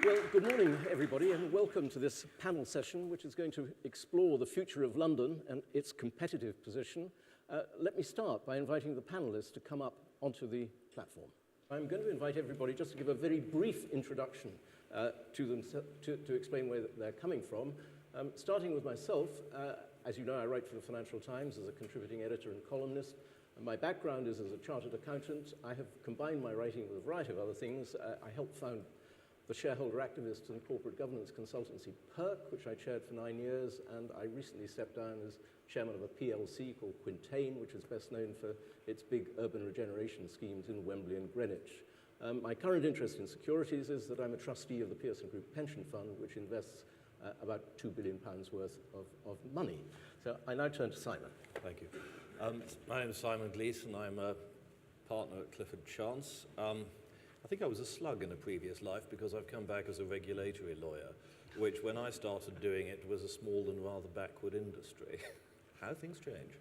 Well, good morning, everybody, and welcome to this panel session, which is going to explore the future of London and its competitive position. Let me start by inviting the panelists to come up onto the platform. I'm going to invite everybody just to give a very brief introduction to them to explain where they're coming from. Starting with myself, as you know, I write for the Financial Times as a contributing editor and columnist. And my background is as a chartered accountant. I have combined my writing with a variety of other things. I helped found the shareholder activist and corporate governance consultancy PERC, which I chaired for 9 years, and I recently stepped down as chairman of a PLC called Quintain, which is best known for its big urban regeneration schemes in Wembley and Greenwich. My current interest in securities is that I'm a trustee of the Pearson Group Pension Fund, which invests about £2 billion worth of money. So I now turn to Simon. Thank you. My name is Simon Gleeson. I'm a partner at Clifford Chance. I think I was a slug in a previous life because I've come back as a regulatory lawyer, which when I started doing it was a small and rather backward industry. How things change.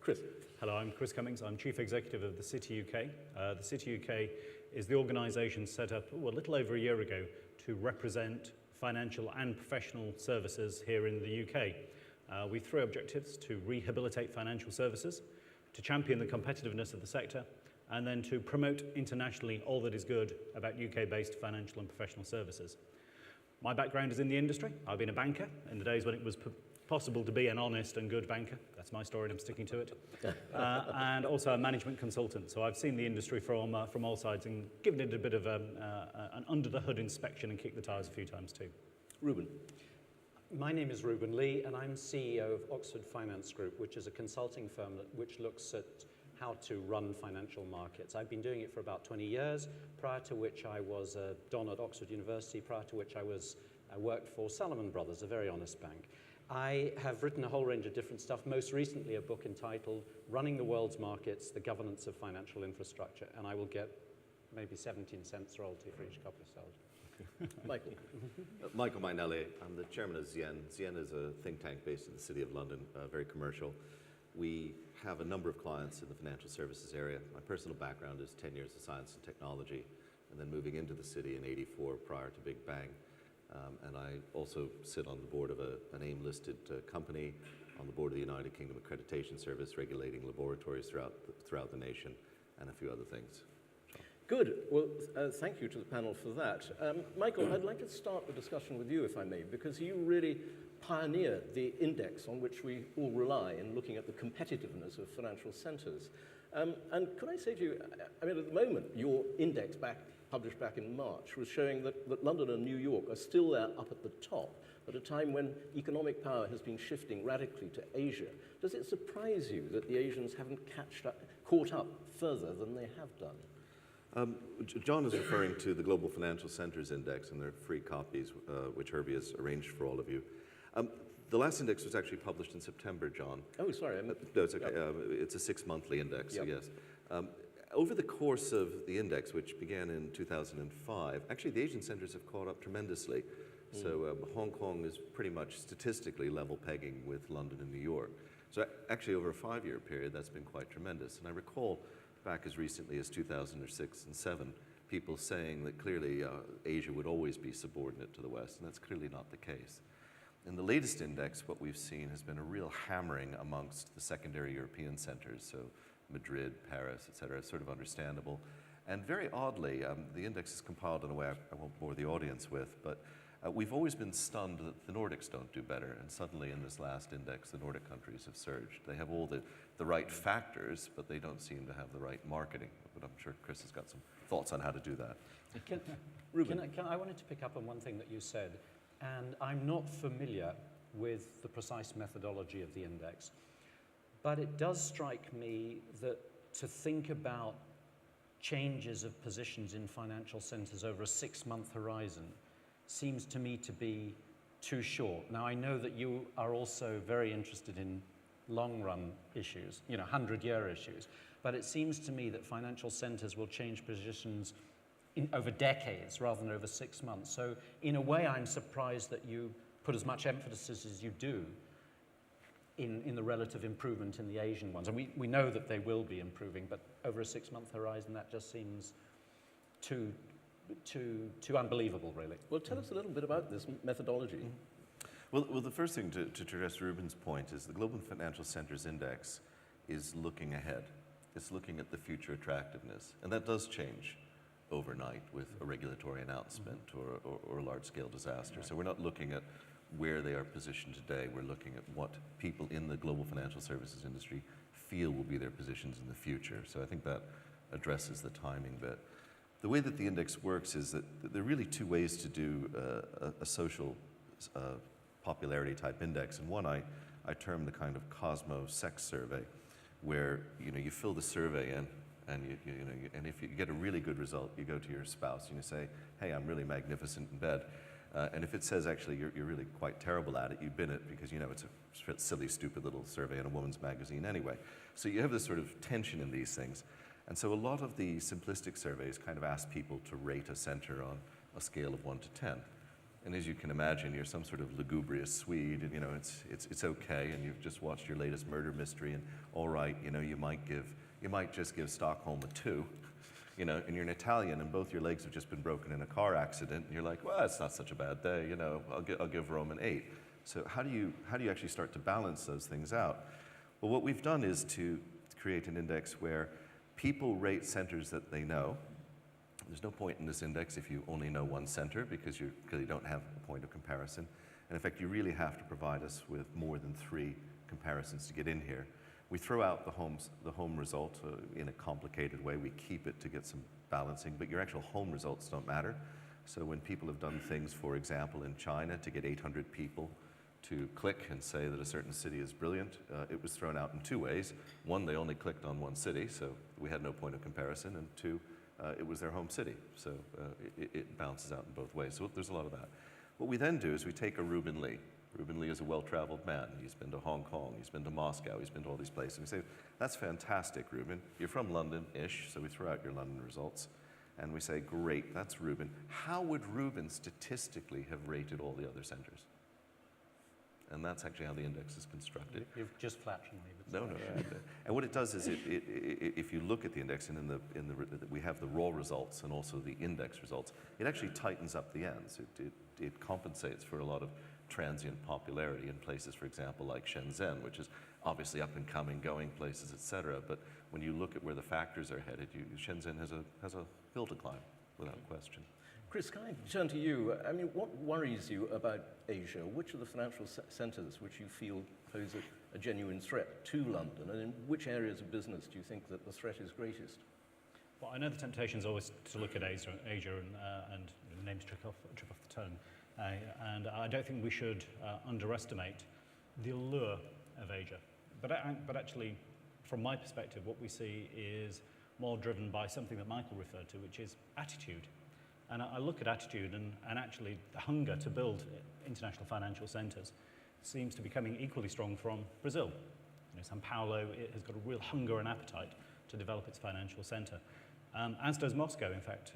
Chris. Hello, I'm Chris Cummings. I'm Chief Executive of the City UK. The City UK is the organisation set up a little over a year ago to represent financial and professional services here in the UK. We have three objectives: to rehabilitate financial services, to champion the competitiveness of the sector, and then to promote internationally all that is good about UK-based financial and professional services. My background is in the industry. I've been a banker in the days when it was possible to be an honest and good banker. That's my story and I'm sticking to it. And also a management consultant. So I've seen the industry from all sides and given it a bit of an under-the-hood inspection and kicked the tires a few times too. Ruben. My name is Ruben Lee and I'm CEO of Oxford Finance Group, which is a consulting firm which looks at how to run financial markets. I've been doing it for about 20 years, prior to which I was a Don at Oxford University, prior to which I worked for Salomon Brothers, a very honest bank. I have written a whole range of different stuff, most recently a book entitled Running the World's Markets, The Governance of Financial Infrastructure, and I will get maybe 17 cents royalty for each copy sold. Michael. Michael Mainelli. I'm the chairman of Zien. Zien is a think tank based in the City of London, very commercial. We have a number of clients in the financial services area. My personal background is 10 years of science and technology, and then moving into the city in '84 prior to Big Bang. And I also sit on the board of an AIM-listed company, on the board of the United Kingdom Accreditation Service, regulating laboratories throughout the nation, and a few other things. Good. Well, thank you to the panel for that. Michael, I'd like to start the discussion with you, if I may, because you really pioneered the index on which we all rely in looking at the competitiveness of financial centres. And could I say to you, I mean, at the moment, your index published back in March was showing that London and New York are still there up at the top at a time when economic power has been shifting radically to Asia. Does it surprise you that the Asians haven't caught up further than they have done? John is referring to the Global Financial Centres Index, and there are free copies, which Herbie has arranged for all of you. The last index was actually published in September, John. Oh, sorry. No, it's okay. It's a 6-monthly index, yep. So yes. Over the course of the index, which began in 2005, actually the Asian centres have caught up tremendously. So Hong Kong is pretty much statistically level pegging with London and New York. So actually over a 5-year period, that's been quite tremendous. And I recall back as recently as 2006 and 7, people saying that clearly Asia would always be subordinate to the West, and that's clearly not the case. In the latest index, what we've seen has been a real hammering amongst the secondary European centres, so Madrid, Paris, etc., sort of understandable. And very oddly, the index is compiled in a way I won't bore the audience with, but we've always been stunned that the Nordics don't do better, and suddenly in this last index, the Nordic countries have surged. They have all the right factors, but they don't seem to have the right marketing. But I'm sure Chris has got some thoughts on how to do that. I wanted to pick up on one thing that you said, and I'm not familiar with the precise methodology of the index, but it does strike me that to think about changes of positions in financial centres over a 6-month horizon seems to me to be too short. Now, I know that you are also very interested in long-run issues, 100-year issues, but it seems to me that financial centres will change positions over decades rather than over 6 months. So in a way, I'm surprised that you put as much emphasis as you do in the relative improvement in the Asian ones. And we know that they will be improving, but over a 6-month horizon, that just seems too too unbelievable, really. Well, tell us a little bit about this methodology. Well, the first thing to address Ruben's point is the Global Financial Centers Index is looking ahead. It's looking at the future attractiveness. And that does change overnight with a regulatory announcement or a large-scale disaster. Right. So we're not looking at where they are positioned today. We're looking at what people in the global financial services industry feel will be their positions in the future. So I think that addresses the timing bit. The way that the index works is that there are really two ways to do a social popularity type index. And one I term the kind of Cosmo sex survey, where you fill the survey in, and and if you get a really good result, you go to your spouse and you say, "Hey, I'm really magnificent in bed." And if it says actually you're really quite terrible at it, you bin it because it's a silly, stupid little survey in a woman's magazine anyway. So you have this sort of tension in these things. And so a lot of the simplistic surveys kind of ask people to rate a center on a scale of 1 to 10. And as you can imagine, you're some sort of lugubrious Swede, and it's okay, and you've just watched your latest murder mystery, and all right, you might just give Stockholm a 2, and you're an Italian, and both your legs have just been broken in a car accident, and you're like, well, it's not such a bad day, I'll give Rome an 8. So how do you actually start to balance those things out? Well, what we've done is to create an index where people rate centers that they know. There's no point in this index if you only know one center, because you clearly don't have a point of comparison. And in fact, you really have to provide us with more than 3 comparisons to get in here. We throw out the home result in a complicated way. We keep it to get some balancing, but your actual home results don't matter. So when people have done things, for example, in China to get 800 people to click and say that a certain city is brilliant, it was thrown out in 2 ways. One, they only clicked on one city, so we had no point of comparison, and 2, it was their home city, so it bounces out in both ways. So there's a lot of that. What we then do is we take a Ruben Lee. Ruben Lee is a well-traveled man. He's been to Hong Kong, he's been to Moscow, he's been to all these places. And we say, that's fantastic, Ruben. You're from London-ish, so we throw out your London results. And we say, great, that's Ruben. How would Ruben statistically have rated all the other centers? And that's actually how the index is constructed. You've just flattened me. No. And what it does is, if you look at the index, and we have the raw results and also the index results, it actually tightens up the ends. It compensates for a lot of transient popularity in places, for example, like Shenzhen, which is obviously up and coming, going places, etc. But when you look at where the factors are headed, Shenzhen has a hill to climb, without question. Chris, can I turn to you? I mean, what worries you about Asia? Which are the financial centres which you feel pose a genuine threat to London? And in which areas of business do you think that the threat is greatest? Well, I know the temptation is always to look at Asia and the names trip off the tongue. And I don't think we should underestimate the allure of Asia. But actually, from my perspective, what we see is more driven by something that Michael referred to, which is attitude. And I look at attitude, and actually the hunger to build international financial centres seems to be coming equally strong from Brazil. São Paulo has got a real hunger and appetite to develop its financial centre. As does Moscow, in fact.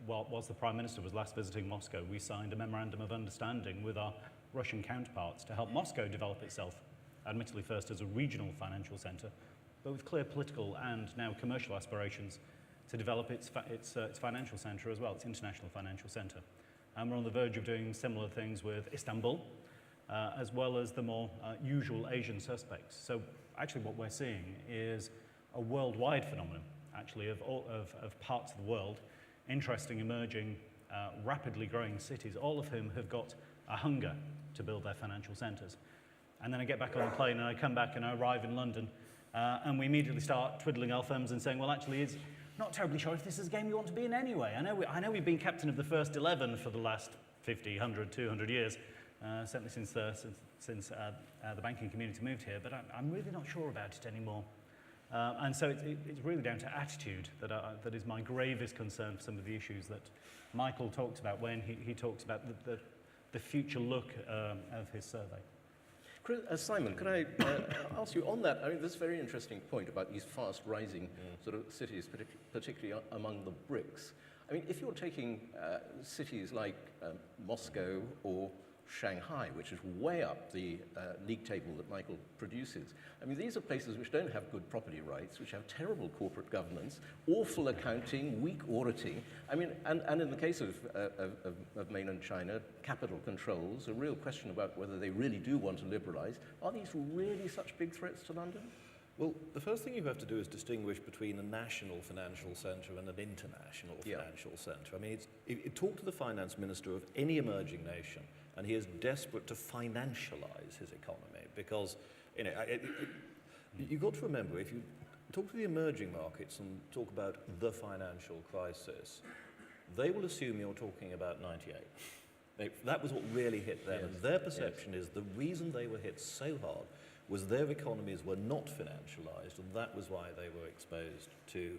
Whilst the Prime Minister was last visiting Moscow, we signed a memorandum of understanding with our Russian counterparts to help Moscow develop itself, admittedly first as a regional financial centre, but with clear political and now commercial aspirations to develop its financial centre as well, its international financial centre. And we're on the verge of doing similar things with Istanbul, as well as the more usual Asian suspects. So actually what we're seeing is a worldwide phenomenon, actually, of parts of the world, interesting, emerging, rapidly growing cities, all of whom have got a hunger to build their financial centres. And then I get back on the plane and I come back and I arrive in London, and we immediately start twiddling our thumbs and saying, well, actually, it's not terribly sure if this is a game we want to be in anyway. I know we've been captain of the first 11 for the last 50, 100, 200 years, certainly since the banking community moved here, but I'm really not sure about it anymore. And so it's really down to attitude that is my gravest concern for some of the issues that Michael talks about when he talks about the future look of his survey. Chris, Simon, can I ask you on that? I mean, this very interesting point about these fast-rising sort of cities, particularly among the BRICS. I mean, if you're taking cities like Moscow or Shanghai, which is way up the league table that Michael produces. I mean, these are places which don't have good property rights, which have terrible corporate governance, awful accounting, weak auditing. I mean, and in the case of mainland China, capital controls, a real question about whether they really do want to liberalize. Are these really such big threats to London? Well, the first thing you have to do is distinguish between a national financial centre and an international financial centre. I mean, talk to the finance minister of any emerging nation, and he is desperate to financialise his economy because, you know, you've got to remember, if you talk to the emerging markets and talk about the financial crisis, they will assume you're talking about 98. That was what really hit them, and their perception is the reason they were hit so hard was their economies were not financialised, and that was why they were exposed to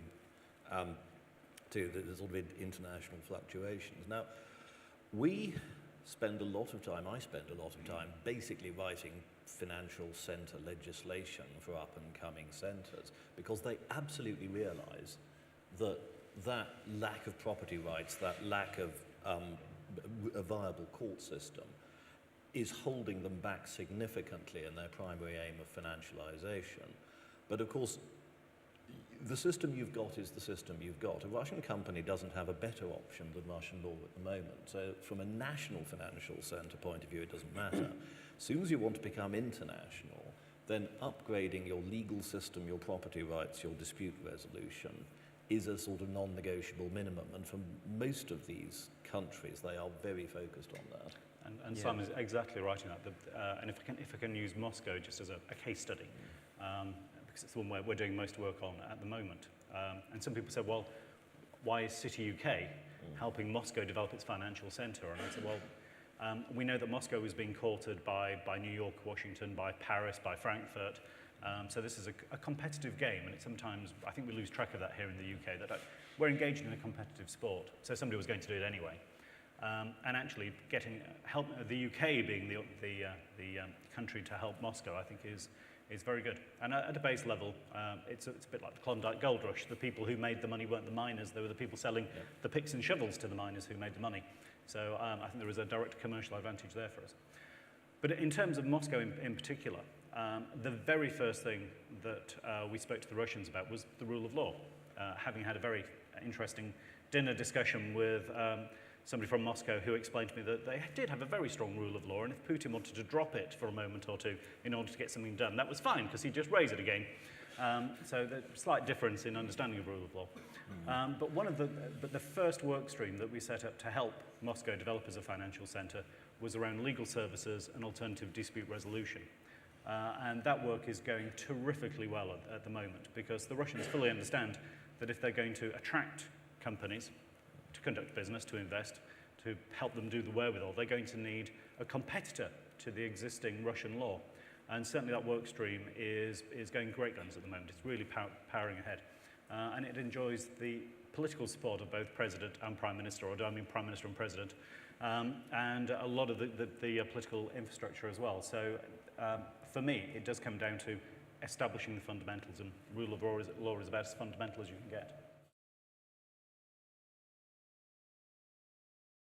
the sort of international fluctuations. Now, we spend a lot of time, I spend a lot of time, basically writing financial centre legislation for up-and-coming centres, because they absolutely realise that that lack of property rights, that lack of a viable court system, is holding them back significantly in their primary aim of financialization. But of course, the system you've got is the system you've got. A Russian company doesn't have a better option than Russian law at the moment. So from a national financial center point of view, it doesn't matter. As soon as you want to become international, then upgrading your legal system, your property rights, your dispute resolution is a sort of non-negotiable minimum. And for most of these countries, they are very focused on that. And Simon's exactly right in that. And if I can use Moscow just as a case study, because it's the one we're doing most work on at the moment. And some people said, well, why is City UK helping Moscow develop its financial centre? And I said, well, we know that Moscow is being courted by New York, Washington, by Paris, by Frankfurt. So this is a competitive game, and sometimes I think we lose track of that here in the UK, that we're engaged in a competitive sport. So somebody was going to do it anyway. And actually getting help, the UK being the country to help Moscow, I think is very good. And at a base level, it's a bit like the Klondike Gold Rush. The people who made the money weren't the miners, they were the people selling the picks and shovels to the miners who made the money. So I think there is a direct commercial advantage there for us. But in terms of Moscow in particular, the very first thing that we spoke to the Russians about was the rule of law. Having had a very interesting dinner discussion with somebody from Moscow who explained to me that they did have a very strong rule of law, and if Putin wanted to drop it for a moment or two in order to get something done, that was fine, because he'd just raise it again. So there's a slight difference in understanding of rule of law. But the first work stream that we set up to help Moscow develop as a financial centre was around legal services and alternative dispute resolution. And that work is going terrifically well at the moment, because the Russians fully understand that if they're going to attract companies to conduct business, to invest, to help them do the wherewithal, they're going to need a competitor to the existing Russian law. And certainly that work stream is going great guns at the moment. It's really powering ahead. And it enjoys the political support of both President and Prime Minister, or do I mean Prime Minister and President, and a lot of the political infrastructure as well. So for me, it does come down to establishing the fundamentals, and rule of law is about as fundamental as you can get.